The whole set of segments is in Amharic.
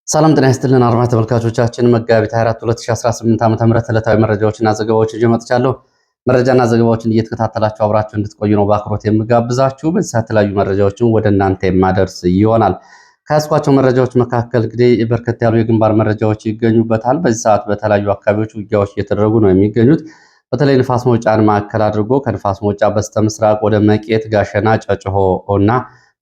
ሰላም ጤና ይስጥልን አድማጭ ተመልካቾቻችን መጋቢት 24 2018 ዓ.ም ዕለታዊ መረጃዎችና ዘገባዎችን ይዤ መጥቻለሁ። መረጃና ዘገባዎችን እየተከታተላችሁ አብራችሁ እንድትቆዩ ነው በአክብሮት የምጋብዛችሁ። በዚህ ሰዓት የተለያዩ መረጃዎችን ወደ እናንተ የማደርስ ይሆናል። ከያዝኳቸው መረጃዎች መካከል እንግዲህ በርከት ያሉ የግንባር መረጃዎች ይገኙበታል። በዚህ ሰዓት በተለያዩ አካባቢዎች ውጊያዎች እየተደረጉ ነው የሚገኙት። በተለይ ንፋስ መውጫን ማዕከል አድርጎ ከንፋስ መውጫ በስተምስራቅ ወደ መቄት፣ ጋሸና፣ ጨጭሆ እና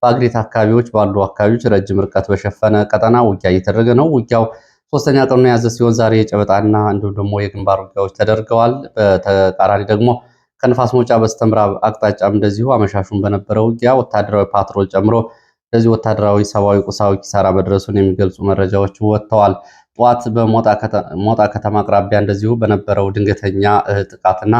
በአግሬት አካባቢዎች ባሉ አካባቢዎች ረጅም ርቀት በሸፈነ ቀጠና ውጊያ እየተደረገ ነው። ውጊያው ሶስተኛ ቀኑን የያዘ ሲሆን ዛሬ የጨበጣና እንዲሁም ደግሞ የግንባር ውጊያዎች ተደርገዋል። በተቃራኒ ደግሞ ከንፋስ መውጫ በስተምዕራብ አቅጣጫም እንደዚሁ አመሻሹን በነበረው ውጊያ ወታደራዊ ፓትሮል ጨምሮ እንደዚህ ወታደራዊ፣ ሰብአዊ፣ ቁሳዊ ኪሳራ መድረሱን የሚገልጹ መረጃዎች ወጥተዋል። ጠዋት በሞጣ ከተማ አቅራቢያ እንደዚሁ በነበረው ድንገተኛ ጥቃትና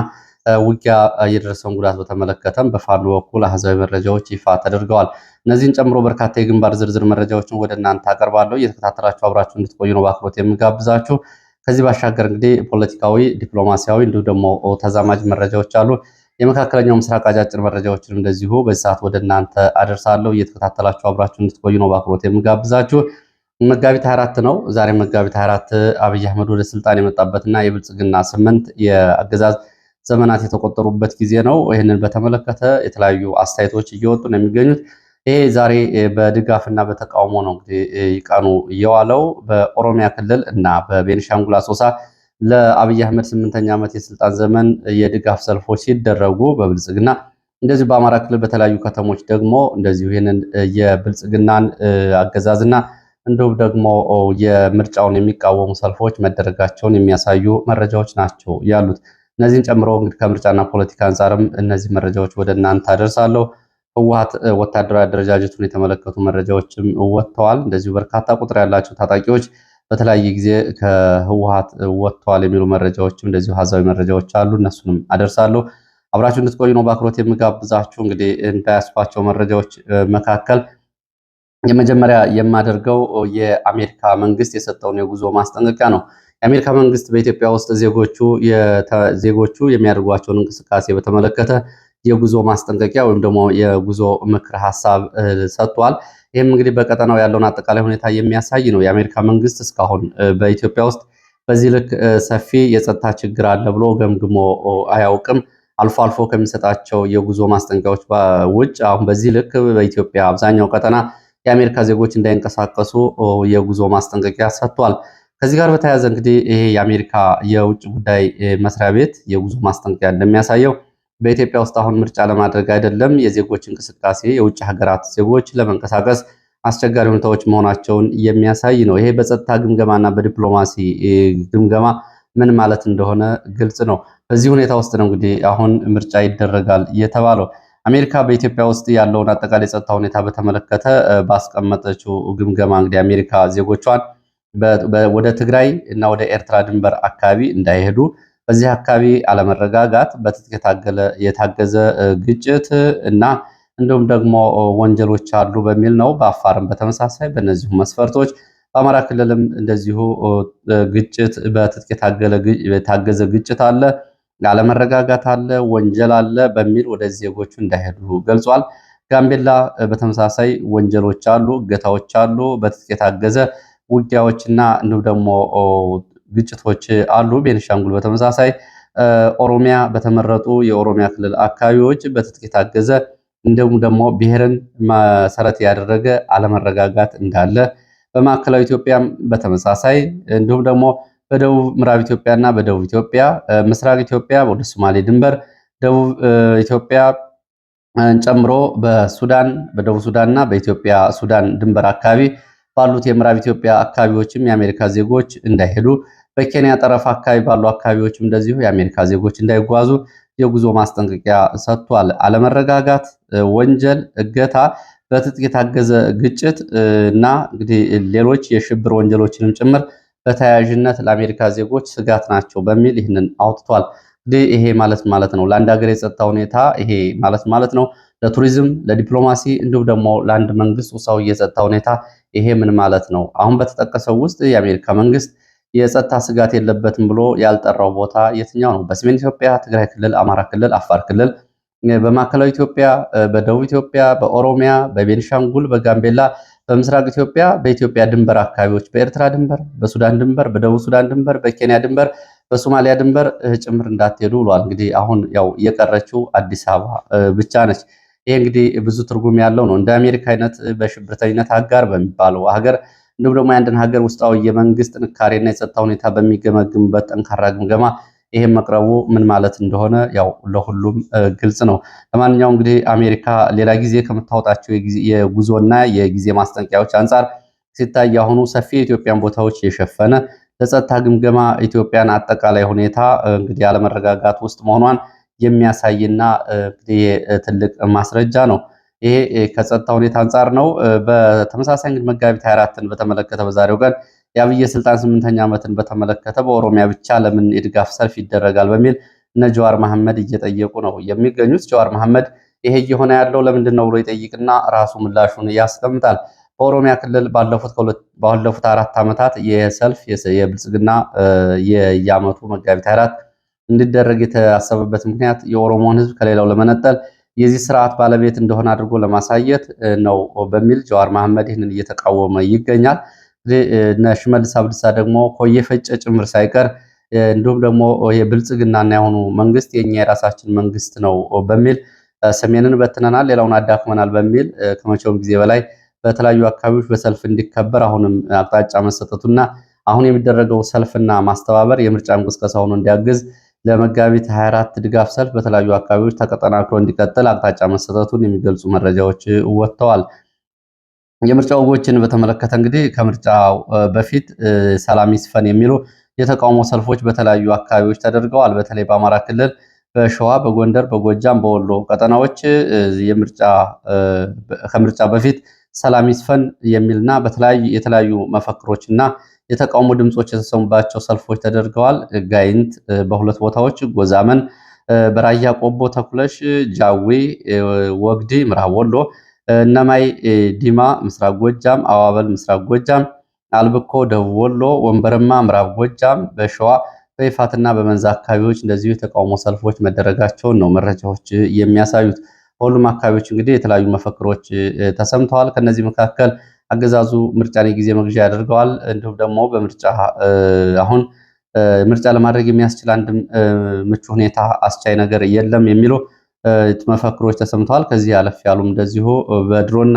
ውጊያ የደረሰውን ጉዳት በተመለከተም በፋኖ በኩል አሃዛዊ መረጃዎች ይፋ ተደርገዋል። እነዚህን ጨምሮ በርካታ የግንባር ዝርዝር መረጃዎችን ወደ እናንተ አቀርባለሁ። እየተከታተላችሁ አብራችሁ እንድትቆዩ ነው በአክብሮት የምጋብዛችሁ። ከዚህ ባሻገር እንግዲህ ፖለቲካዊ፣ ዲፕሎማሲያዊ እንዲሁም ደግሞ ተዛማጅ መረጃዎች አሉ። የመካከለኛው ምስራቅ አጫጭር መረጃዎችን እንደዚሁ በዚህ ሰዓት ወደ እናንተ አደርሳለሁ። እየተከታተላችሁ አብራችሁ እንድትቆዩ ነው በአክብሮት የምጋብዛችሁ። መጋቢት 24 ነው ዛሬ። መጋቢት 24 አብይ አህመድ ወደ ስልጣን የመጣበትና የብልጽግና 8 የአገዛዝ ዘመናት የተቆጠሩበት ጊዜ ነው። ይህንን በተመለከተ የተለያዩ አስተያየቶች እየወጡ ነው የሚገኙት። ይሄ ዛሬ በድጋፍና በተቃውሞ ነው እንግዲህ ቀኑ እየዋለው። በኦሮሚያ ክልል እና በቤኒሻንጉል አሶሳ ለአብይ አህመድ 8ኛ ዓመት የስልጣን ዘመን የድጋፍ ሰልፎች ሲደረጉ በብልጽግና እንደዚሁ በአማራ ክልል በተለያዩ ከተሞች ደግሞ እንደዚሁ ይህንን የብልጽግናን አገዛዝና እንዲሁም ደግሞ የምርጫውን የሚቃወሙ ሰልፎች መደረጋቸውን የሚያሳዩ መረጃዎች ናቸው ያሉት። እነዚህን ጨምሮ እንግዲህ ከምርጫና ፖለቲካ አንጻርም እነዚህ መረጃዎች ወደ እናንተ አደርሳለሁ። ህወሓት ወታደራዊ አደረጃጀቱን የተመለከቱ መረጃዎችም ወጥተዋል። እንደዚሁ በርካታ ቁጥር ያላቸው ታጣቂዎች በተለያየ ጊዜ ከህወሓት ወጥተዋል የሚሉ መረጃዎችም እንደዚሁ ሀዛዊ መረጃዎች አሉ። እነሱንም አደርሳለሁ። አብራችሁ እንድትቆዩ ነው በአክብሮት የምጋብዛችሁ። እንግዲህ እንዳያስኳቸው መረጃዎች መካከል የመጀመሪያ የማደርገው የአሜሪካ መንግስት የሰጠውን የጉዞ ማስጠንቀቂያ ነው። የአሜሪካ መንግስት በኢትዮጵያ ውስጥ ዜጎቹ የሚያደርጓቸውን እንቅስቃሴ በተመለከተ የጉዞ ማስጠንቀቂያ ወይም ደግሞ የጉዞ ምክር ሀሳብ ሰጥቷል። ይህም እንግዲህ በቀጠናው ያለውን አጠቃላይ ሁኔታ የሚያሳይ ነው። የአሜሪካ መንግስት እስካሁን በኢትዮጵያ ውስጥ በዚህ ልክ ሰፊ የጸጥታ ችግር አለ ብሎ ገምግሞ አያውቅም። አልፎ አልፎ ከሚሰጣቸው የጉዞ ማስጠንቀቂያዎች ውጭ አሁን በዚህ ልክ በኢትዮጵያ አብዛኛው ቀጠና የአሜሪካ ዜጎች እንዳይንቀሳቀሱ የጉዞ ማስጠንቀቂያ ሰጥቷል። ከዚህ ጋር በተያያዘ እንግዲህ ይሄ የአሜሪካ የውጭ ጉዳይ መስሪያ ቤት የጉዞ ማስጠንቀቂያ እንደሚያሳየው በኢትዮጵያ ውስጥ አሁን ምርጫ ለማድረግ አይደለም የዜጎች እንቅስቃሴ የውጭ ሀገራት ዜጎች ለመንቀሳቀስ አስቸጋሪ ሁኔታዎች መሆናቸውን የሚያሳይ ነው። ይሄ በጸጥታ ግምገማና በዲፕሎማሲ ግምገማ ምን ማለት እንደሆነ ግልጽ ነው። በዚህ ሁኔታ ውስጥ ነው እንግዲህ አሁን ምርጫ ይደረጋል የተባለው። አሜሪካ በኢትዮጵያ ውስጥ ያለውን አጠቃላይ ጸጥታ ሁኔታ በተመለከተ ባስቀመጠችው ግምገማ እንግዲህ አሜሪካ ዜጎቿን ወደ ትግራይ እና ወደ ኤርትራ ድንበር አካባቢ እንዳይሄዱ፣ በዚህ አካባቢ አለመረጋጋት፣ በትጥቅ የታገዘ ግጭት እና እንዲሁም ደግሞ ወንጀሎች አሉ በሚል ነው። በአፋርም በተመሳሳይ በእነዚሁ መስፈርቶች፣ በአማራ ክልልም እንደዚሁ ግጭት፣ በትጥቅ የታገዘ ግጭት አለ፣ አለመረጋጋት አለ፣ ወንጀል አለ በሚል ወደ ዜጎቹ እንዳይሄዱ ገልጿል። ጋምቤላ በተመሳሳይ ወንጀሎች አሉ፣ እገታዎች አሉ፣ በትጥቅ የታገዘ ውጊያዎችና እንዲሁም ደግሞ ግጭቶች አሉ። ቤኒሻንጉል በተመሳሳይ ኦሮሚያ በተመረጡ የኦሮሚያ ክልል አካባቢዎች በትጥቅ የታገዘ እንዲሁም ደግሞ ብሔርን መሰረት ያደረገ አለመረጋጋት እንዳለ፣ በማዕከላዊ ኢትዮጵያም በተመሳሳይ እንዲሁም ደግሞ በደቡብ ምዕራብ ኢትዮጵያና በደቡብ ኢትዮጵያ፣ ምስራቅ ኢትዮጵያ ወደ ሶማሌ ድንበር፣ ደቡብ ኢትዮጵያ ጨምሮ በሱዳን በደቡብ ሱዳንና በኢትዮጵያ ሱዳን ድንበር አካባቢ ባሉት የምዕራብ ኢትዮጵያ አካባቢዎችም የአሜሪካ ዜጎች እንዳይሄዱ፣ በኬንያ ጠረፍ አካባቢ ባሉ አካባቢዎችም እንደዚሁ የአሜሪካ ዜጎች እንዳይጓዙ የጉዞ ማስጠንቀቂያ ሰጥቷል። አለመረጋጋት፣ ወንጀል፣ እገታ፣ በትጥቅ የታገዘ ግጭት እና እንግዲህ ሌሎች የሽብር ወንጀሎችንም ጭምር በተያያዥነት ለአሜሪካ ዜጎች ስጋት ናቸው በሚል ይህንን አውጥቷል። እንግዲህ ይሄ ማለት ነው ለአንድ ሀገር የጸጥታ ሁኔታ ይሄ ማለት ነው ለቱሪዝም፣ ለዲፕሎማሲ እንዲሁም ደግሞ ለአንድ መንግስት ውሳዊ የጸጥታ ሁኔታ ይሄ ምን ማለት ነው? አሁን በተጠቀሰው ውስጥ የአሜሪካ መንግስት የጸጥታ ስጋት የለበትም ብሎ ያልጠራው ቦታ የትኛው ነው? በሰሜን ኢትዮጵያ፣ ትግራይ ክልል፣ አማራ ክልል፣ አፋር ክልል፣ በማዕከላዊ ኢትዮጵያ፣ በደቡብ ኢትዮጵያ፣ በኦሮሚያ፣ በቤኒሻንጉል፣ በጋምቤላ፣ በምስራቅ ኢትዮጵያ በኢትዮጵያ ድንበር አካባቢዎች በኤርትራ ድንበር፣ በሱዳን ድንበር፣ በደቡብ ሱዳን ድንበር፣ በኬንያ ድንበር፣ በሶማሊያ ድንበር ጭምር እንዳትሄዱ ብሏል። እንግዲህ አሁን ያው የቀረችው አዲስ አበባ ብቻ ነች። ይሄ እንግዲህ ብዙ ትርጉም ያለው ነው። እንደ አሜሪካ አይነት በሽብርተኝነት አጋር በሚባለው ሀገር እንዲሁም ደግሞ የአንድን ሀገር ውስጣዊ የመንግስት ጥንካሬና የጸጥታ ሁኔታ በሚገመግምበት ጠንካራ ግምገማ ይሄም መቅረቡ ምን ማለት እንደሆነ ያው ለሁሉም ግልጽ ነው። ለማንኛውም እንግዲህ አሜሪካ ሌላ ጊዜ ከምታወጣቸው የጉዞና የጊዜ ማስጠንቀቂያዎች አንጻር ሲታይ አሁኑ ሰፊ የኢትዮጵያን ቦታዎች የሸፈነ ለጸጥታ ግምገማ ኢትዮጵያን አጠቃላይ ሁኔታ እንግዲህ ያለመረጋጋት ውስጥ መሆኗን የሚያሳይና እንግዲህ ትልቅ ማስረጃ ነው። ይሄ ከጸጥታ ሁኔታ አንጻር ነው። በተመሳሳይ እንግዲህ መጋቢት 24ን በተመለከተ በዛሬው ቀን የአብይ ስልጣን 8ኛ ዓመትን በተመለከተ በኦሮሚያ ብቻ ለምን የድጋፍ ሰልፍ ይደረጋል በሚል እነ ጀዋር መሐመድ እየጠየቁ ነው የሚገኙት። ጀዋር መሐመድ ይሄ እየሆነ ያለው ለምንድን ነው ብሎ ይጠይቅና ራሱ ምላሹን ያስቀምጣል። በኦሮሚያ ክልል ባለፉት 4 ዓመታት የሰልፍ የብልጽግና የየዓመቱ መጋቢት 24 እንዲደረግ የታሰበበት ምክንያት የኦሮሞን ሕዝብ ከሌላው ለመነጠል የዚህ ስርዓት ባለቤት እንደሆነ አድርጎ ለማሳየት ነው በሚል ጀዋር መሐመድ ይህንን እየተቃወመ ይገኛል። እነ ሽመልስ አብዲሳ ደግሞ ኮየ ፈጨ ጭምር ሳይቀር እንዲሁም ደግሞ የብልጽግናና የሆኑ መንግስት የኛ የራሳችን መንግስት ነው በሚል ሰሜንን በትነናል፣ ሌላውን አዳክመናል በሚል ከመቼውም ጊዜ በላይ በተለያዩ አካባቢዎች በሰልፍ እንዲከበር አሁንም አቅጣጫ መሰጠቱና አሁን የሚደረገው ሰልፍና ማስተባበር የምርጫ እንቅስቃሴ ሆኖ እንዲያግዝ ለመጋቢት 24 ድጋፍ ሰልፍ በተለያዩ አካባቢዎች ተቀጠናክሮ እንዲቀጥል አቅጣጫ መሰጠቱን የሚገልጹ መረጃዎች ወጥተዋል። የምርጫ ወጎችን በተመለከተ እንግዲህ ከምርጫው በፊት ሰላም ይስፈን የሚሉ የተቃውሞ ሰልፎች በተለያዩ አካባቢዎች ተደርገዋል። በተለይ በአማራ ክልል በሸዋ፣ በጎንደር፣ በጎጃም፣ በወሎ ቀጠናዎች ከምርጫ በፊት ሰላም ይስፈን የሚልና የተለያዩ መፈክሮችና የተቃውሞ ድምጾች የተሰሙባቸው ሰልፎች ተደርገዋል። ጋይንት በሁለት ቦታዎች፣ ጎዛመን በራያ ቆቦ ተኩለሽ፣ ጃዊ ወግዲ ምዕራብ ወሎ፣ እነማይ ዲማ ምስራቅ ጎጃም፣ አዋበል ምስራቅ ጎጃም፣ አልብኮ ደቡብ ወሎ፣ ወንበርማ ምዕራብ ጎጃም፣ በሸዋ በይፋትና በመንዛ አካባቢዎች እንደዚሁ የተቃውሞ ሰልፎች መደረጋቸውን ነው መረጃዎች የሚያሳዩት። በሁሉም አካባቢዎች እንግዲህ የተለያዩ መፈክሮች ተሰምተዋል። ከነዚህ መካከል አገዛዙ ምርጫን የጊዜ መግዣ ያደርገዋል፣ እንዲሁም ደግሞ በምርጫ አሁን ምርጫ ለማድረግ የሚያስችል አንድም ምቹ ሁኔታ አስቻይ ነገር የለም የሚሉ መፈክሮች ተሰምተዋል። ከዚህ ያለፍ ያሉም እንደዚሁ በድሮና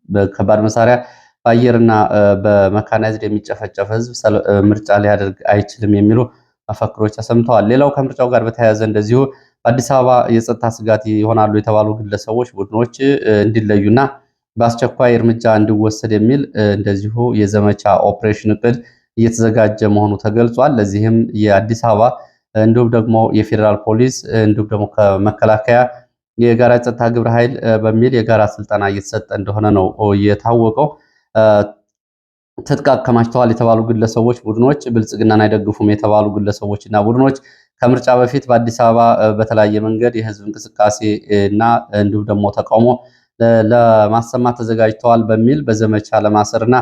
በከባድ መሳሪያ በአየርና በመካናይዝድ የሚጨፈጨፍ ህዝብ ምርጫ ሊያደርግ አይችልም የሚሉ መፈክሮች ተሰምተዋል። ሌላው ከምርጫው ጋር በተያያዘ እንደዚሁ በአዲስ አበባ የጸጥታ ስጋት ይሆናሉ የተባሉ ግለሰቦች፣ ቡድኖች እንዲለዩና በአስቸኳይ እርምጃ እንዲወሰድ የሚል እንደዚሁ የዘመቻ ኦፕሬሽን እቅድ እየተዘጋጀ መሆኑ ተገልጿል። ለዚህም የአዲስ አበባ እንዲሁም ደግሞ የፌዴራል ፖሊስ እንዲሁም ደግሞ ከመከላከያ የጋራ የጸጥታ ግብረ ኃይል በሚል የጋራ ስልጠና እየተሰጠ እንደሆነ ነው የታወቀው። ትጥቅ አከማችተዋል የተባሉ ግለሰቦች፣ ቡድኖች ብልጽግናን አይደግፉም የተባሉ ግለሰቦች እና ቡድኖች ከምርጫ በፊት በአዲስ አበባ በተለያየ መንገድ የህዝብ እንቅስቃሴ እና እንዲሁም ደግሞ ተቃውሞ ለማሰማት ተዘጋጅተዋል በሚል በዘመቻ ለማሰርና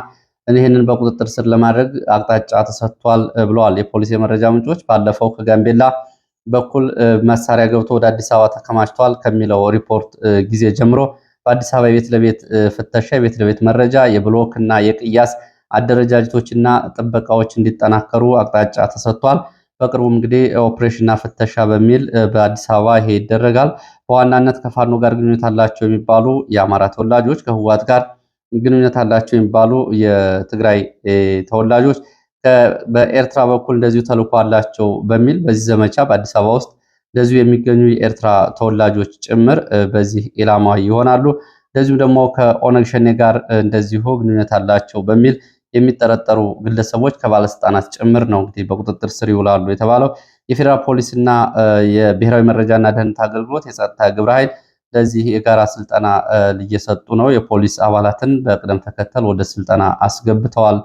ይህንን በቁጥጥር ስር ለማድረግ አቅጣጫ ተሰጥቷል ብለዋል የፖሊስ የመረጃ ምንጮች። ባለፈው ከጋምቤላ በኩል መሳሪያ ገብቶ ወደ አዲስ አበባ ተከማችቷል ከሚለው ሪፖርት ጊዜ ጀምሮ በአዲስ አበባ የቤት ለቤት ፍተሻ፣ የቤት ለቤት መረጃ፣ የብሎክ እና የቅያስ አደረጃጀቶችና ጥበቃዎች እንዲጠናከሩ አቅጣጫ ተሰጥቷል። በቅርቡ እንግዲህ ኦፕሬሽንና ፍተሻ በሚል በአዲስ አበባ ይሄ ይደረጋል። በዋናነት ከፋኖ ጋር ግንኙነት አላቸው የሚባሉ የአማራ ተወላጆች፣ ከህወሓት ጋር ግንኙነት አላቸው የሚባሉ የትግራይ ተወላጆች፣ በኤርትራ በኩል እንደዚሁ ተልዕኮ አላቸው በሚል በዚህ ዘመቻ በአዲስ አበባ ውስጥ እንደዚሁ የሚገኙ የኤርትራ ተወላጆች ጭምር በዚህ ኢላማ ይሆናሉ። እንደዚሁም ደግሞ ከኦነግ ሸኔ ጋር እንደዚሁ ግንኙነት አላቸው በሚል የሚጠረጠሩ ግለሰቦች ከባለስልጣናት ጭምር ነው እንግዲህ በቁጥጥር ስር ይውላሉ የተባለው። የፌዴራል ፖሊስና የብሔራዊ መረጃና ደህንነት አገልግሎት የጸጥታ ግብረ ኃይል ለዚህ የጋራ ስልጠና እየሰጡ ነው። የፖሊስ አባላትን በቅደም ተከተል ወደ ስልጠና አስገብተዋል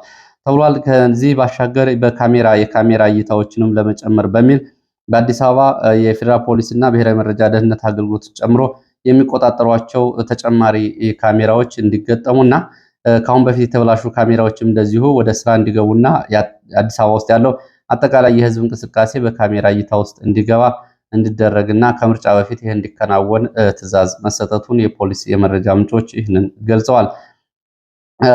ተብሏል። ከዚህ ባሻገር የካሜራ እይታዎችንም ለመጨመር በሚል በአዲስ አበባ የፌዴራል ፖሊስና ብሔራዊ መረጃ ደህንነት አገልግሎት ጨምሮ የሚቆጣጠሯቸው ተጨማሪ ካሜራዎች እንዲገጠሙና ከአሁን በፊት የተበላሹ ካሜራዎችም እንደዚሁ ወደ ስራ እንዲገቡና አዲስ አበባ ውስጥ ያለው አጠቃላይ የህዝብ እንቅስቃሴ በካሜራ እይታ ውስጥ እንዲገባ እንዲደረግና ከምርጫ በፊት ይህ እንዲከናወን ትዕዛዝ መሰጠቱን የፖሊስ የመረጃ ምንጮች ይህንን ገልጸዋል።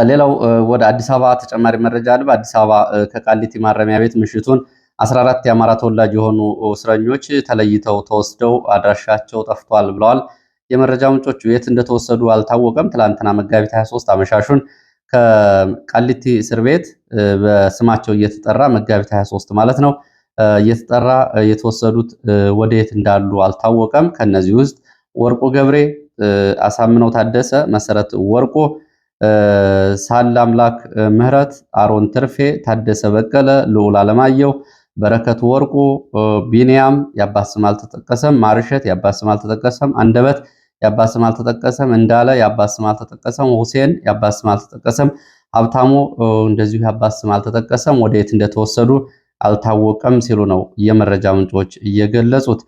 ሌላው ወደ አዲስ አበባ ተጨማሪ መረጃ አለ። በአዲስ አበባ ከቃሊቲ ማረሚያ ቤት ምሽቱን 14 የአማራ ተወላጅ የሆኑ እስረኞች ተለይተው ተወስደው አድራሻቸው ጠፍቷል ብለዋል የመረጃ ምንጮቹ። የት እንደተወሰዱ አልታወቀም። ትላንትና መጋቢት 23 አመሻሹን ከቃሊቲ እስር ቤት በስማቸው እየተጠራ መጋቢት 23 ማለት ነው እየተጠራ የተወሰዱት ወደየት እንዳሉ አልታወቀም። ከነዚህ ውስጥ ወርቁ ገብሬ፣ አሳምነው ታደሰ፣ መሰረት ወርቁ፣ ሳለ አምላክ ምህረት፣ አሮን ትርፌ፣ ታደሰ በቀለ፣ ልዑል አለማየሁ፣ በረከት ወርቁ፣ ቢንያም የአባት ስም አልተጠቀሰም፣ ማርሸት የአባት ስም አልተጠቀሰም፣ አንደበት የአባት ስም አልተጠቀሰም፣ እንዳለ የአባት ስም አልተጠቀሰም፣ ሁሴን የአባት ስም አልተጠቀሰም፣ ሀብታሙ እንደዚሁ የአባት ስም አልተጠቀሰም፣ ወደየት እንደተወሰዱ አልታወቀም ሲሉ ነው የመረጃ ምንጮች እየገለጹት።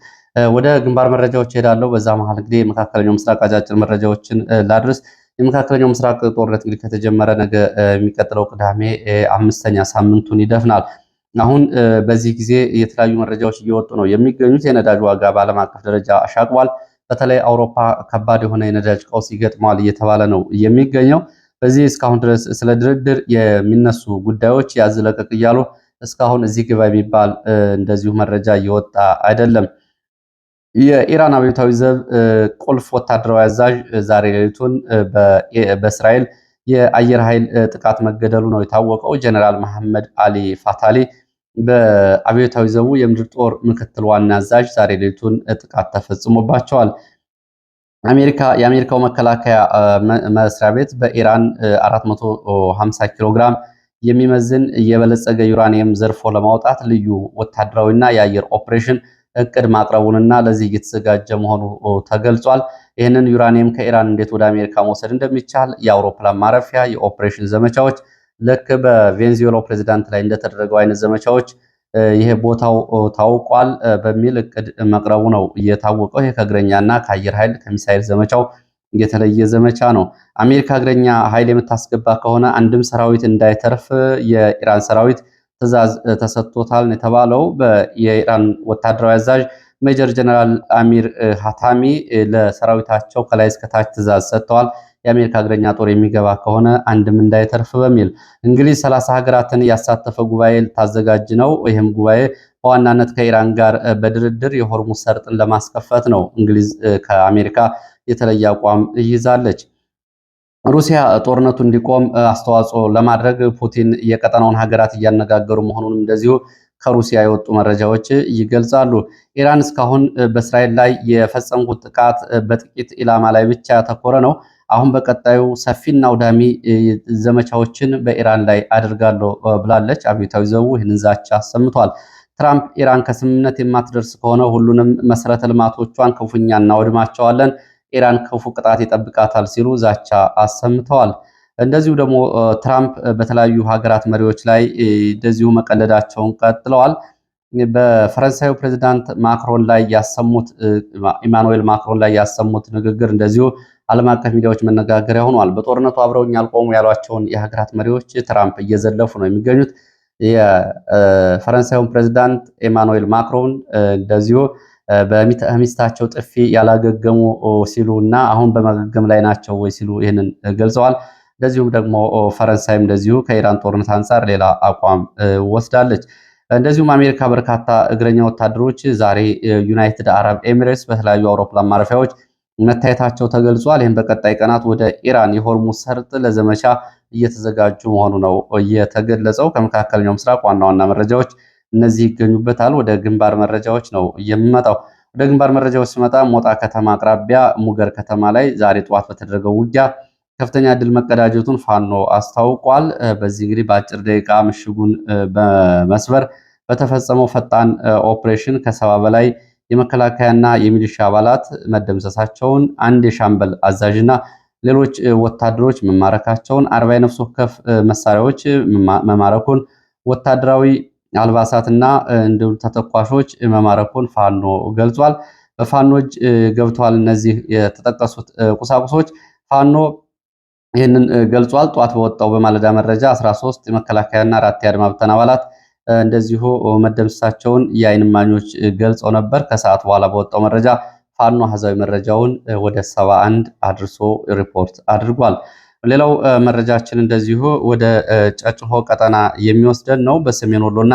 ወደ ግንባር መረጃዎች እሄዳለሁ። በዛ መሀል እንግዲህ የመካከለኛው ምስራቅ አጫጭር መረጃዎችን ላድርስ። የመካከለኛው ምስራቅ ጦርነት እንግዲህ ከተጀመረ ነገ የሚቀጥለው ቅዳሜ 5ኛ ሳምንቱን ይደፍናል። አሁን በዚህ ጊዜ የተለያዩ መረጃዎች እየወጡ ነው የሚገኙት። የነዳጅ ዋጋ በዓለም አቀፍ ደረጃ አሻቅቧል። በተለይ አውሮፓ ከባድ የሆነ የነዳጅ ቀውስ ይገጥመዋል እየተባለ ነው የሚገኘው። በዚህ እስካሁን ድረስ ስለ ድርድር የሚነሱ ጉዳዮች ያዝለቀቅ እያሉ እስካሁን እዚህ ግባ የሚባል እንደዚሁ መረጃ እየወጣ አይደለም። የኢራን አብዮታዊ ዘብ ቁልፍ ወታደራዊ አዛዥ ዛሬ ሌሊቱን በእስራኤል የአየር ኃይል ጥቃት መገደሉ ነው የታወቀው። ጀነራል መሐመድ አሊ ፋታሊ በአብዮታዊ ዘቡ የምድር ጦር ምክትል ዋና አዛዥ ዛሬ ሌሊቱን ጥቃት ተፈጽሞባቸዋል። የአሜሪካው መከላከያ መስሪያ ቤት በኢራን 450 ኪሎ ግራም የሚመዝን የበለጸገ ዩራኒየም ዘርፎ ለማውጣት ልዩ ወታደራዊና የአየር ኦፕሬሽን እቅድ ማቅረቡንና ለዚህ እየተዘጋጀ መሆኑ ተገልጿል። ይህንን ዩራኒየም ከኢራን እንዴት ወደ አሜሪካ መውሰድ እንደሚቻል የአውሮፕላን ማረፊያ የኦፕሬሽን ዘመቻዎች ልክ በቬንዙዌላው ፕሬዚዳንት ላይ እንደተደረገው አይነት ዘመቻዎች ይሄ ቦታው ታውቋል በሚል እቅድ መቅረቡ ነው እየታወቀው። ይሄ ከእግረኛና ከአየር ኃይል ከሚሳይል ዘመቻው የተለየ ዘመቻ ነው። አሜሪካ እግረኛ ኃይል የምታስገባ ከሆነ አንድም ሰራዊት እንዳይተርፍ የኢራን ሰራዊት ትዕዛዝ ተሰጥቶታል የተባለው የኢራን ወታደራዊ አዛዥ ሜጀር ጀነራል አሚር ሃታሚ ለሰራዊታቸው ከላይ እስከታች ትዕዛዝ ሰጥተዋል። የአሜሪካ እግረኛ ጦር የሚገባ ከሆነ አንድም እንዳይተርፍ በሚል እንግሊዝ 30 ሀገራትን ያሳተፈ ጉባኤ ልታዘጋጅ ነው። ይህም ጉባኤ በዋናነት ከኢራን ጋር በድርድር የሆርሙዝ ሰርጥን ለማስከፈት ነው። እንግሊዝ ከአሜሪካ የተለየ አቋም ይዛለች። ሩሲያ ጦርነቱ እንዲቆም አስተዋጽኦ ለማድረግ ፑቲን የቀጠናውን ሀገራት እያነጋገሩ መሆኑንም እንደዚሁ ከሩሲያ የወጡ መረጃዎች ይገልጻሉ። ኢራን እስካሁን በእስራኤል ላይ የፈጸምኩት ጥቃት በጥቂት ኢላማ ላይ ብቻ ያተኮረ ነው። አሁን በቀጣዩ ሰፊና አውዳሚ ዘመቻዎችን በኢራን ላይ አድርጋለሁ ብላለች። አብዮታዊ ዘቡ ይህንን ዛቻ አሰምቷል። ትራምፕ ኢራን ከስምምነት የማትደርስ ከሆነ ሁሉንም መሰረተ ልማቶቿን ክፉኛ እናወድማቸዋለን፣ ኢራን ክፉ ቅጣት ይጠብቃታል ሲሉ ዛቻ አሰምተዋል። እንደዚሁ ደግሞ ትራምፕ በተለያዩ ሀገራት መሪዎች ላይ እንደዚሁ መቀለዳቸውን ቀጥለዋል። በፈረንሳዩ ፕሬዚዳንት ማክሮን ላይ ያሰሙት ኢማኑኤል ማክሮን ላይ ያሰሙት ንግግር እንደዚሁ ዓለም አቀፍ ሚዲያዎች መነጋገሪያ ሆኗል። በጦርነቱ አብረውኝ ያልቆሙ ያሏቸውን የሀገራት መሪዎች ትራምፕ እየዘለፉ ነው የሚገኙት። የፈረንሳዩን ፕሬዚዳንት ኢማኑኤል ማክሮን እንደዚሁ በሚስታቸው ጥፊ ያላገገሙ ሲሉ እና አሁን በማገገም ላይ ናቸው ወይ ሲሉ ይህንን ገልጸዋል። እንደዚሁም ደግሞ ፈረንሳይም እንደዚሁ ከኢራን ጦርነት አንጻር ሌላ አቋም ወስዳለች። እንደዚሁም አሜሪካ በርካታ እግረኛ ወታደሮች ዛሬ ዩናይትድ አረብ ኤሚሬትስ በተለያዩ አውሮፕላን ማረፊያዎች መታየታቸው ተገልጿል። ይህም በቀጣይ ቀናት ወደ ኢራን የሆርሙዝ ሰርጥ ለዘመቻ እየተዘጋጁ መሆኑ ነው የተገለጸው። ከመካከለኛው ምስራቅ ዋና ዋና መረጃዎች እነዚህ ይገኙበታል። ወደ ግንባር መረጃዎች ነው የምመጣው። ወደ ግንባር መረጃዎች ሲመጣ ሞጣ ከተማ አቅራቢያ ሙገር ከተማ ላይ ዛሬ ጠዋት በተደረገው ውጊያ ከፍተኛ ድል መቀዳጀቱን ፋኖ አስታውቋል። በዚህ እንግዲህ በአጭር ደቂቃ ምሽጉን በመስበር በተፈጸመው ፈጣን ኦፕሬሽን ከ70 በላይ የመከላከያና የሚሊሻ አባላት መደምሰሳቸውን፣ አንድ የሻምበል አዛዥና ሌሎች ወታደሮች መማረካቸውን፣ 40 የነፍስ ወከፍ መሳሪያዎች መማረኩን፣ ወታደራዊ አልባሳትና እንዲሁም ተተኳሾች መማረኩን ፋኖ ገልጿል። በፋኖች ገብተዋል እነዚህ የተጠቀሱት ቁሳቁሶች። ፋኖ ይህንን ገልጿል። ጠዋት በወጣው በማለዳ መረጃ 13 የመከላከያና 4 የአድማ ብተና አባላት እንደዚሁ መደምሰሳቸውን የዓይን እማኞች ገልጸው ነበር። ከሰዓት በኋላ በወጣው መረጃ ፋኖ አሃዛዊ መረጃውን ወደ 71 አድርሶ ሪፖርት አድርጓል። ሌላው መረጃችን እንደዚሁ ወደ ጨጭሆ ቀጠና የሚወስደን ነው። በሰሜን ወሎና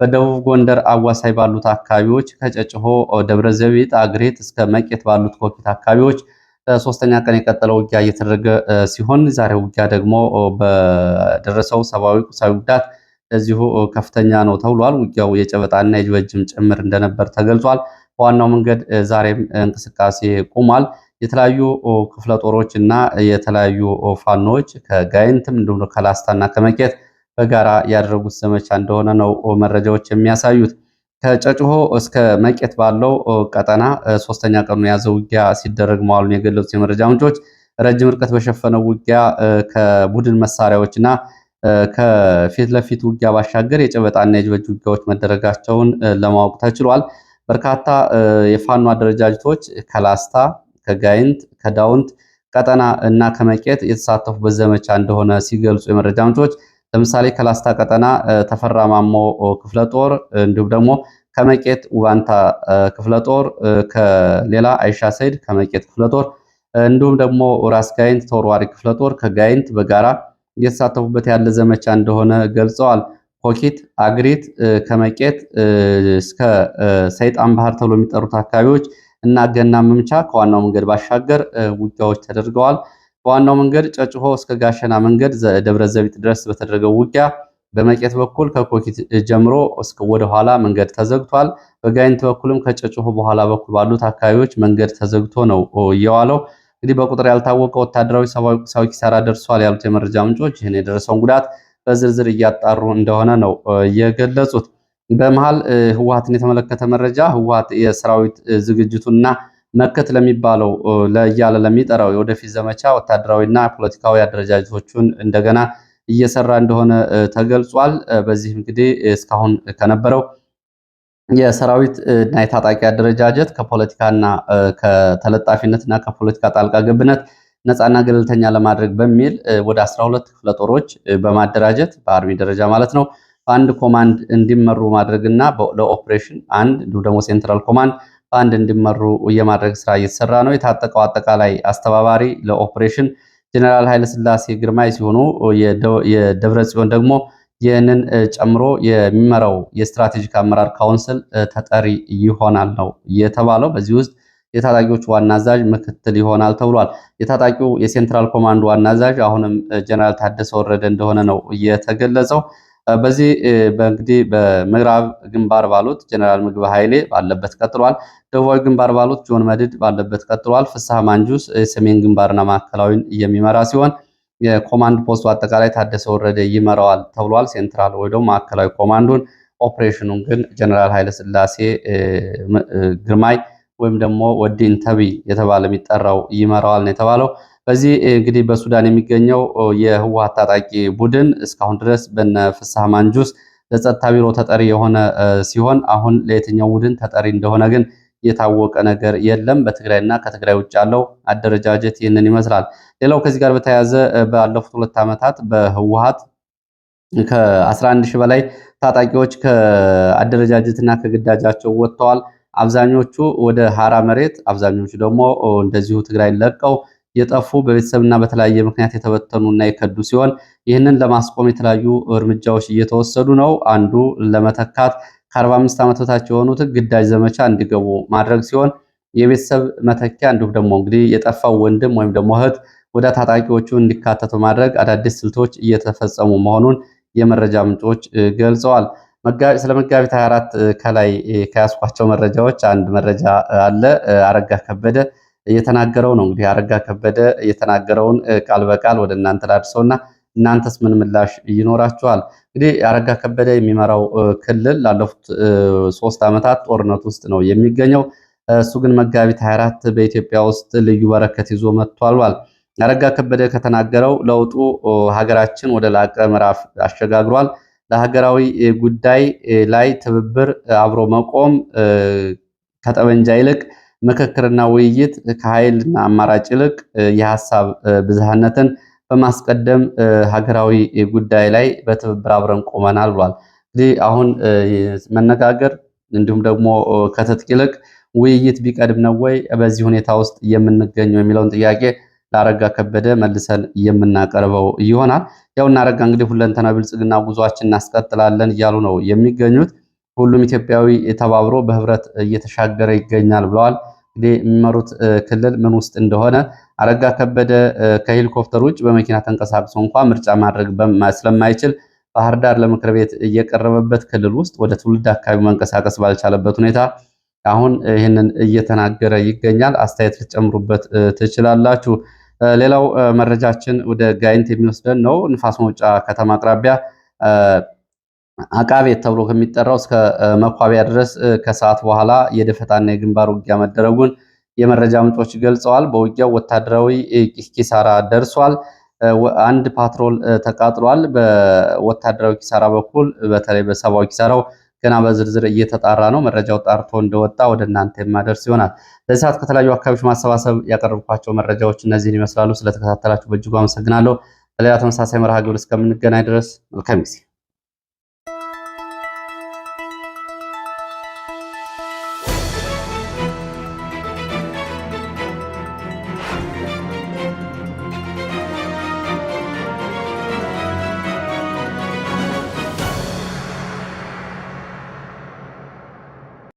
በደቡብ ጎንደር አዋሳኝ ባሉት አካባቢዎች ከጨጭሆ ደብረ ዘይት አግሬት እስከ መቄት ባሉት ኮኪት አካባቢዎች ሶስተኛ ቀን የቀጠለው ውጊያ እየተደረገ ሲሆን ዛሬ ውጊያ ደግሞ በደረሰው ሰብአዊ ቁሳዊ ጉዳት እዚሁ ከፍተኛ ነው ተብሏል። ውጊያው የጨበጣና የጅበጅም ጭምር እንደነበር ተገልጿል። በዋናው መንገድ ዛሬም እንቅስቃሴ ቆሟል። የተለያዩ ክፍለ ጦሮች እና የተለያዩ ፋኖች ከጋይንትም እንዲሁም ከላስታና ከመቄት በጋራ ያደረጉት ዘመቻ እንደሆነ ነው መረጃዎች የሚያሳዩት። ከጨጭሆ እስከ መቄት ባለው ቀጠና ሶስተኛ ቀኑን የያዘው ውጊያ ሲደረግ መዋሉን የገለጹት የመረጃ ምንጮች ረጅም ርቀት በሸፈነው ውጊያ ከቡድን መሳሪያዎችና ከፊት ለፊት ውጊያ ባሻገር የጨበጣና የጅበጅ ውጊያዎች መደረጋቸውን ለማወቅ ተችሏል። በርካታ የፋኖ አደረጃጀቶች ከላስታ፣ ከጋይንት፣ ከዳውንት ቀጠና እና ከመቄት የተሳተፉበት ዘመቻ እንደሆነ ሲገልጹ የመረጃ ምንጮች ለምሳሌ ከላስታ ቀጠና ተፈራ ማሞ ክፍለ ጦር እንዲሁም ደግሞ ከመቄት ውባንታ ክፍለ ጦር ከሌላ አይሻ ሰይድ ከመቄት ክፍለ ጦር እንዲሁም ደግሞ ራስ ጋይንት ተወርዋሪ ክፍለ ጦር ከጋይንት በጋራ እየተሳተፉበት ያለ ዘመቻ እንደሆነ ገልጸዋል። ኮኪት፣ አግሪት ከመቄት እስከ ሰይጣን ባህር ተብሎ የሚጠሩት አካባቢዎች እና ገና መምቻ ከዋናው መንገድ ባሻገር ውጊያዎች ተደርገዋል። በዋናው መንገድ ጨጭሆ እስከ ጋሸና መንገድ ደብረ ዘቢጥ ድረስ በተደረገው ውጊያ በመቄት በኩል ከኮኪት ጀምሮ እስከ ወደ ኋላ መንገድ ተዘግቷል። በጋይንት በኩልም ከጨጭሆ በኋላ በኩል ባሉት አካባቢዎች መንገድ ተዘግቶ ነው እየዋለው። እንግዲህ በቁጥር ያልታወቀ ወታደራዊ ሰብአዊ ቁሳዊ ኪሳራ ደርሷል ያሉት የመረጃ ምንጮች ይህን የደረሰውን ጉዳት በዝርዝር እያጣሩ እንደሆነ ነው የገለጹት። በመሃል ህወሓትን የተመለከተ መረጃ ህወሓት የሰራዊት ዝግጅቱና መከት ለሚባለው እያለ ለሚጠራው የወደፊት ዘመቻ ወታደራዊና ፖለቲካዊ አደረጃጀቶቹን እንደገና እየሰራ እንደሆነ ተገልጿል። በዚህ እንግዲህ እስካሁን ከነበረው የሰራዊት እና የታጣቂ አደረጃጀት ከፖለቲካና ከተለጣፊነትና ከፖለቲካ ጣልቃ ገብነት ነፃና ገለልተኛ ለማድረግ በሚል ወደ 12 ክፍለ ጦሮች በማደራጀት በአርሚ ደረጃ ማለት ነው በአንድ ኮማንድ እንዲመሩ ማድረግና ለኦፕሬሽን አንድ እንዲሁም ደግሞ ሴንትራል ኮማንድ በአንድ እንዲመሩ የማድረግ ስራ እየተሰራ ነው። የታጠቀው አጠቃላይ አስተባባሪ ለኦፕሬሽን ጀነራል ኃይለስላሴ ግርማይ ሲሆኑ የደብረ ጽዮን ደግሞ ይህንን ጨምሮ የሚመራው የስትራቴጂክ አመራር ካውንስል ተጠሪ ይሆናል ነው የተባለው። በዚህ ውስጥ የታጣቂዎች ዋና አዛዥ ምክትል ይሆናል ተብሏል። የታጣቂው የሴንትራል ኮማንድ ዋና አዛዥ አሁንም ጀነራል ታደሰ ወረደ እንደሆነ ነው የተገለጸው። በዚህ እንግዲህ በምዕራብ ግንባር ባሉት ጀነራል ምግብ ኃይሌ ባለበት ቀጥሏል። ደቡባዊ ግንባር ባሉት ጆን መድድ ባለበት ቀጥሏል። ፍስሐ ማንጁስ የሰሜን ግንባርና ማዕከላዊን የሚመራ ሲሆን የኮማንድ ፖስቱ አጠቃላይ ታደሰ ወረደ ይመራዋል ተብሏል። ሴንትራል ወይ ደግሞ ማዕከላዊ ኮማንዱን ኦፕሬሽኑን ግን ጀነራል ኃይለስላሴ ግርማይ ወይም ደግሞ ወዲን ተቢ የተባለ የሚጠራው ይመራዋል ነው የተባለው። በዚህ እንግዲህ በሱዳን የሚገኘው የህወሓት ታጣቂ ቡድን እስካሁን ድረስ በነ ፍስሐ ማንጁስ ለጸጥታ ቢሮ ተጠሪ የሆነ ሲሆን አሁን ለየትኛው ቡድን ተጠሪ እንደሆነ ግን የታወቀ ነገር የለም። በትግራይና ከትግራይ ውጭ ያለው አደረጃጀት ይህንን ይመስላል። ሌላው ከዚህ ጋር በተያያዘ ባለፉት 2 ዓመታት በህወሓት ከ11 ሺህ በላይ ታጣቂዎች ከአደረጃጀትና ከግዳጃቸው ወጥተዋል። አብዛኞቹ ወደ ሐራ መሬት፣ አብዛኞቹ ደግሞ እንደዚሁ ትግራይን ለቀው የጠፉ በቤተሰብና በተለያየ ምክንያት የተበተኑና የከዱ ሲሆን ይህንን ለማስቆም የተለያዩ እርምጃዎች እየተወሰዱ ነው። አንዱ ለመተካት ከ45 ዓመት በታች የሆኑት ግዳጅ ዘመቻ እንዲገቡ ማድረግ ሲሆን የቤተሰብ መተኪያ እንዲሁም ደግሞ እንግዲህ የጠፋው ወንድም ወይም ደግሞ እህት ወደ ታጣቂዎቹ እንዲካተቱ ማድረግ አዳዲስ ስልቶች እየተፈጸሙ መሆኑን የመረጃ ምንጮች ገልጸዋል። ስለ መጋቢት 24 ከላይ ከያስኳቸው መረጃዎች አንድ መረጃ አለ። አረጋ ከበደ የተናገረው ነው። እንግዲህ አረጋ ከበደ የተናገረውን ቃል በቃል ወደ እናንተ ላድርሰውና እናንተስ ምን ምላሽ ይኖራችኋል? እንግዲህ አረጋ ከበደ የሚመራው ክልል ላለፉት 3 ዓመታት ጦርነት ውስጥ ነው የሚገኘው። እሱ ግን መጋቢት 24 በኢትዮጵያ ውስጥ ልዩ በረከት ይዞ መጥቷል ብሏል። አረጋ ከበደ ከተናገረው ለውጡ ሀገራችን ወደ ላቀ ምዕራፍ አሸጋግሯል። ለሀገራዊ ጉዳይ ላይ ትብብር፣ አብሮ መቆም ከጠመንጃ ይልቅ ምክክርና ውይይት፣ ከኃይልና አማራጭ ይልቅ የሀሳብ ብዝሃነትን በማስቀደም ሀገራዊ ጉዳይ ላይ በትብብር አብረን ቆመናል ብሏል። እንግዲህ አሁን መነጋገር እንዲሁም ደግሞ ከትጥቅ ይልቅ ውይይት ቢቀድም ነው ወይ በዚህ ሁኔታ ውስጥ የምንገኘው የሚለውን ጥያቄ ለአረጋ ከበደ መልሰን የምናቀርበው ይሆናል። ያው አረጋ እንግዲህ ሁለንተና ብልጽግና ጉዟችን እናስቀጥላለን እያሉ ነው የሚገኙት። ሁሉም ኢትዮጵያዊ ተባብሮ በህብረት እየተሻገረ ይገኛል ብለዋል። እንግዲህ የሚመሩት ክልል ምን ውስጥ እንደሆነ አረጋ ከበደ ከሄሊኮፕተር ውጭ በመኪና ተንቀሳቅሶ እንኳ ምርጫ ማድረግ ስለማይችል ባህር ዳር ለምክር ቤት እየቀረበበት ክልል ውስጥ ወደ ትውልድ አካባቢ መንቀሳቀስ ባልቻለበት ሁኔታ አሁን ይህንን እየተናገረ ይገኛል። አስተያየት ልትጨምሩበት ትችላላችሁ። ሌላው መረጃችን ወደ ጋይንት የሚወስደን ነው። ንፋስ መውጫ ከተማ አቅራቢያ አቃቤት ተብሎ ከሚጠራው እስከ መኳቢያ ድረስ ከሰዓት በኋላ የደፈጣና የግንባር ውጊያ መደረጉን የመረጃ ምንጮች ገልጸዋል። በውጊያው ወታደራዊ ኪሳራ ደርሷል። አንድ ፓትሮል ተቃጥሏል። በወታደራዊ ኪሳራ በኩል በተለይ በሰብአዊ ኪሳራው ገና በዝርዝር እየተጣራ ነው። መረጃው ጣርቶ እንደወጣ ወደ እናንተ የማደርስ ይሆናል። ለዚህ ሰዓት ከተለያዩ አካባቢዎች ማሰባሰብ ያቀረብኳቸው መረጃዎች እነዚህን ይመስላሉ። ስለተከታተላችሁ በእጅጉ አመሰግናለሁ። በሌላ ተመሳሳይ መርሃ ግብር እስከምንገናኝ ድረስ መልካም ጊዜ